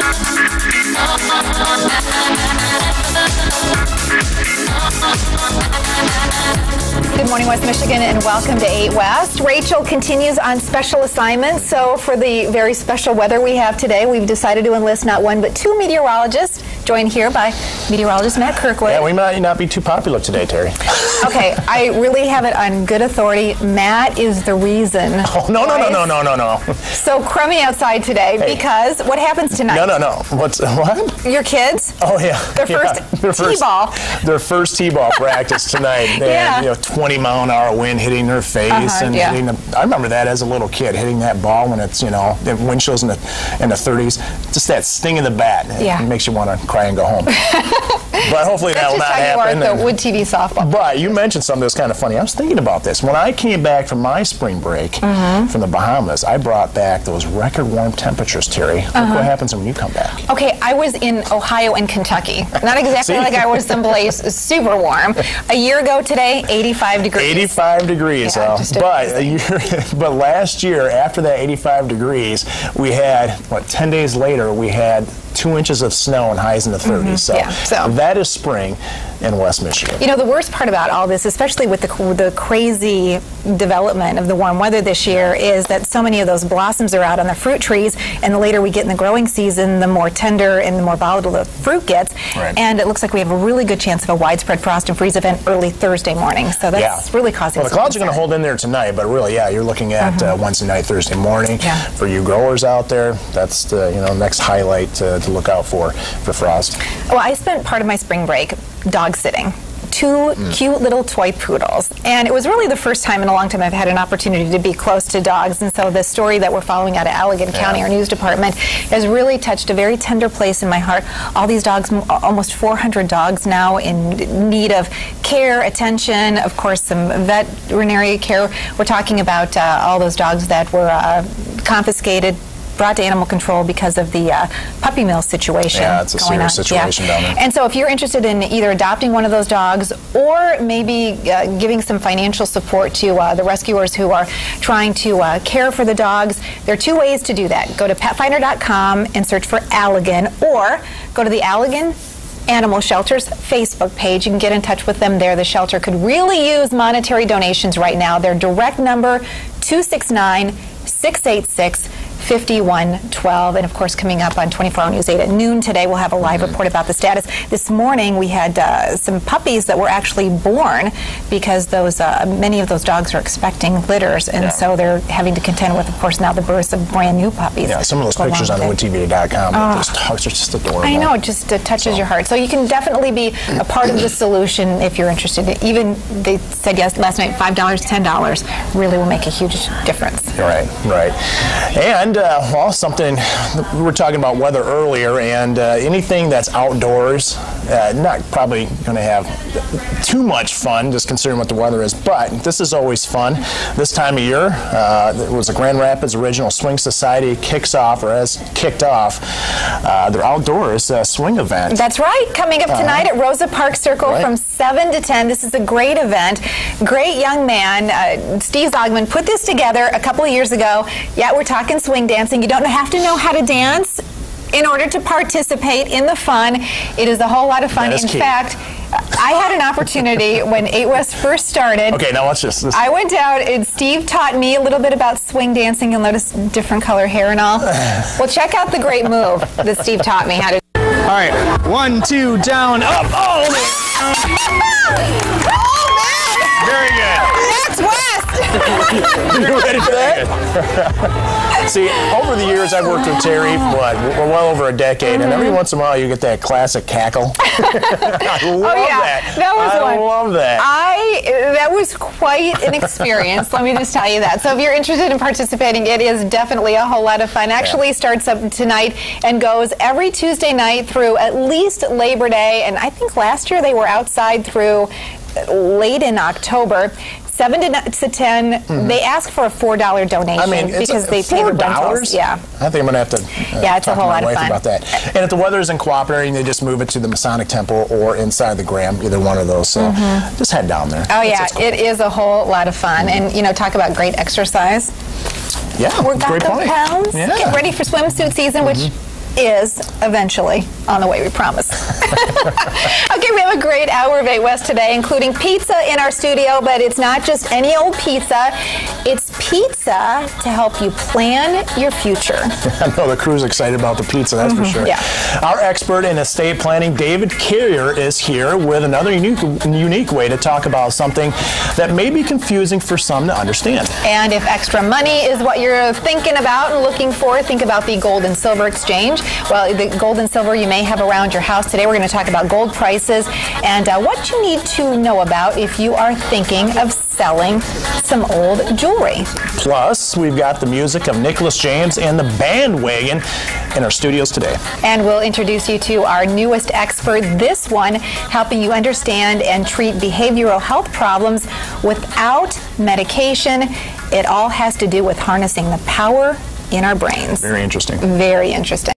Good morning, West Michigan, and welcome to 8 West. Rachel continues on special assignments, so for the very special weather we have today, we've decided to enlist not one but two meteorologists, joined here by meteorologist Matt Kirkwood. Yeah, we might not be too popular today, Terry. Okay, I really have it on good authority. Matt is the reason. Oh, no. So crummy outside today because what happens tonight? No. What? Your kids? Oh, yeah. Their first T-ball. Their first T-ball practice tonight. They had, 20-mile-an-hour wind hitting their face. Hitting them. I remember that as a little kid, hitting that ball when it's, the wind chills in the 30s. Just that sting in the bat. It makes you want to cry and go home. But hopefully that will not happen. The Wood TV softball. But you mentioned something that's kind of funny. I was thinking about this. When I came back from my spring break from the Bahamas, I brought back those record warm temperatures, Terry. Look what happens when you come back. Okay, I was in Ohio and Kentucky. Not exactly like I was someplace super warm. A year ago today, 85 degrees. 85 degrees. Yeah, but last year, after that 85 degrees, we had, 10 days later, we had 2 inches of snow and highs in the 30s. So that is spring in West Michigan. The worst part about all this, especially with the crazy development of the warm weather this year, is that so many of those blossoms are out on the fruit trees, and the later we get in the growing season, the more tender and the more volatile the fruit gets. Right. And it looks like we have a really good chance of a widespread frost and freeze event early Thursday morning. So that's really causing the clouds are going to hold in there tonight, but really, you're looking at Wednesday night, Thursday morning. Yeah. For you growers out there, that's the next highlight to look out for frost. Well, I spent part of my spring break dog sitting. Two cute little toy poodles. And it was really the first time in a long time I've had an opportunity to be close to dogs. And so the story that we're following out of Allegan County, our news department, has really touched a very tender place in my heart. All these dogs, almost 400 dogs now in need of care, attention, of course, some veterinary care. We're talking about all those dogs that were confiscated, brought to animal control because of the puppy mill situation. Yeah, it's a serious situation down there. And so if you're interested in either adopting one of those dogs or maybe giving some financial support to the rescuers who are trying to care for the dogs, there are two ways to do that. Go to petfinder.com and search for Allegan, or go to the Allegan Animal Shelter's Facebook page. You can get in touch with them there. The shelter could really use monetary donations right now. Their direct number, 269-686-5112. And of course, coming up on 24 Hour News 8 at noon today, we'll have a live report about the status. This morning, we had some puppies that were actually born because those many of those dogs are expecting litters, and so they're having to contend with, of course, now the births of brand new puppies. Yeah, some of those pictures on woodtv.com, those dogs are just adorable. I know, it just touches your heart. So you can definitely be a part of the solution if you're interested. Even, they said last night, $5, $10 really will make a huge difference. Right. And, something, we were talking about weather earlier, and anything that's outdoors, not probably going to have too much fun, just considering what the weather is, but this is always fun. This time of year, it was the Grand Rapids Original Swing Society has kicked off their outdoors swing event. That's right, coming up tonight at Rosa Park Circle from 7 to 10. This is a great event. Great young man, Steve Zogman, put this together a couple of years ago. Yeah, we're talking swing dancing. You don't have to know how to dance in order to participate in the fun. It is a whole lot of fun. In fact, I had an opportunity when 8 West first started. Okay, now let's just... I went out and Steve taught me a little bit about swing dancing. You'll notice different color hair and all. Well, check out the great move that Steve taught me how to do. All right, 1, 2, down, up. Oh, man. Very good. That's West. You ready for that? See, over the years, I've worked with Terry for well over a decade, and every once in a while, you get that classic cackle. I love that. That was I love that. That was quite an experience, let me just tell you that. So if you're interested in participating, it is definitely a whole lot of fun. Actually starts up tonight and goes every Tuesday night through at least Labor Day, and I think last year they were outside through late in October. 7 to 10. They ask for a $4 donation because they pay the rentals. Yeah. I think I'm going to have to it's a whole lot of fun about that. And if the weather isn't cooperating, they just move it to the Masonic Temple or inside the Graham, either one of those. So just head down there. Oh, yeah. Cool. It is a whole lot of fun. And, talk about great exercise. Yeah, We're got great the point. pounds. Get ready for swimsuit season, which is eventually on the way, we promise. Okay, we have a great hour of 8 West today, including pizza in our studio, but it's not just any old pizza. It's pizza to help you plan your future. I know the crew's excited about the pizza, that's for sure. Yeah. Our expert in estate planning, David Carrier, is here with another unique way to talk about something that may be confusing for some to understand. And if extra money is what you're thinking about and looking for, think about the gold and silver exchange. Well, the gold and silver you may have around your house. Today we're going to talk about gold prices and what you need to know about if you are thinking of selling some old jewelry. Plus, we've got the music of Nicholas James and the Bandwagon in our studios today. And we'll introduce you to our newest expert, this one helping you understand and treat behavioral health problems without medication. It all has to do with harnessing the power in our brains. Very interesting. Very interesting.